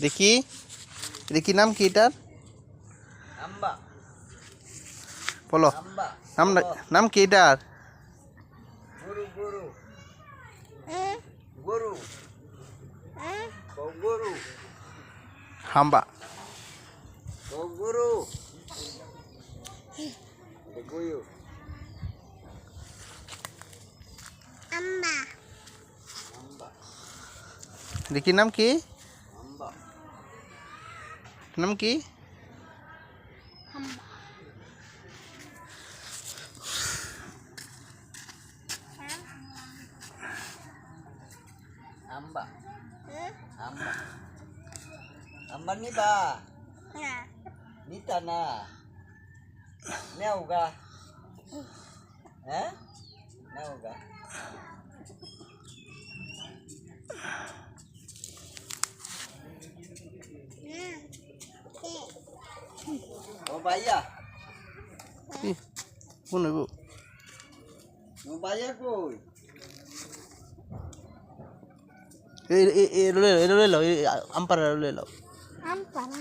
দেখি দেখি নাম কি এটার? আম্বা। বলো আম্বা। নাম নাম কি এটার? গরু গরু গরু গরু হাম্বা। গরু গরু আম্বা আম্বা দেখি নাম কি? আম্বা নাম কি? আম্বা আম্বা আম্বা আম্বা নিবা না নিতা না নেওগা হ্যাঁ নেওগা ও ভাইয়া কোন গো? ও ভাইয়া কই এলো আম্পার এলো আম্বা না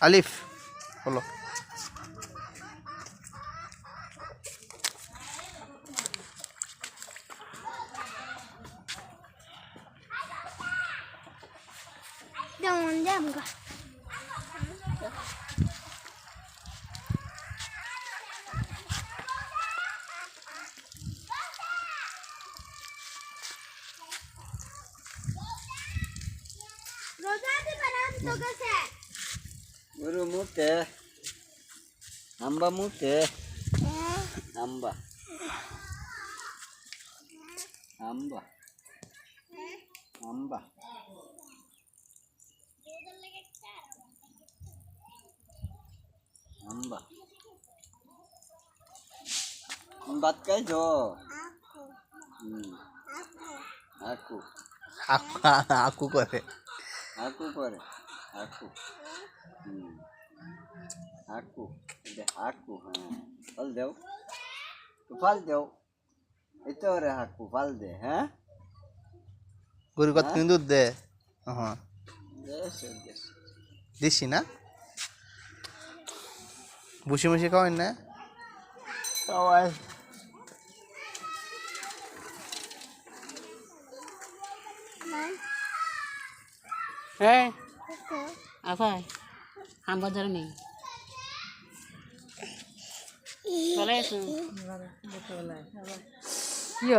আলিফ বলো। Jangan jam kah? Rosa di mana tu kasi? guru mute amba mute amba amba amba amba bat kai jo Aku. aku aku করে aku kore aku aku de aku fal deo itu ore aku fal de ha গরু কত কিন্তু দুধ দে? হ্যাঁ des দিছি না বসে বসে খাওয়াই না kawai Hey, Aku. apa? Hamba jar nih. Boleh tuh. Iya,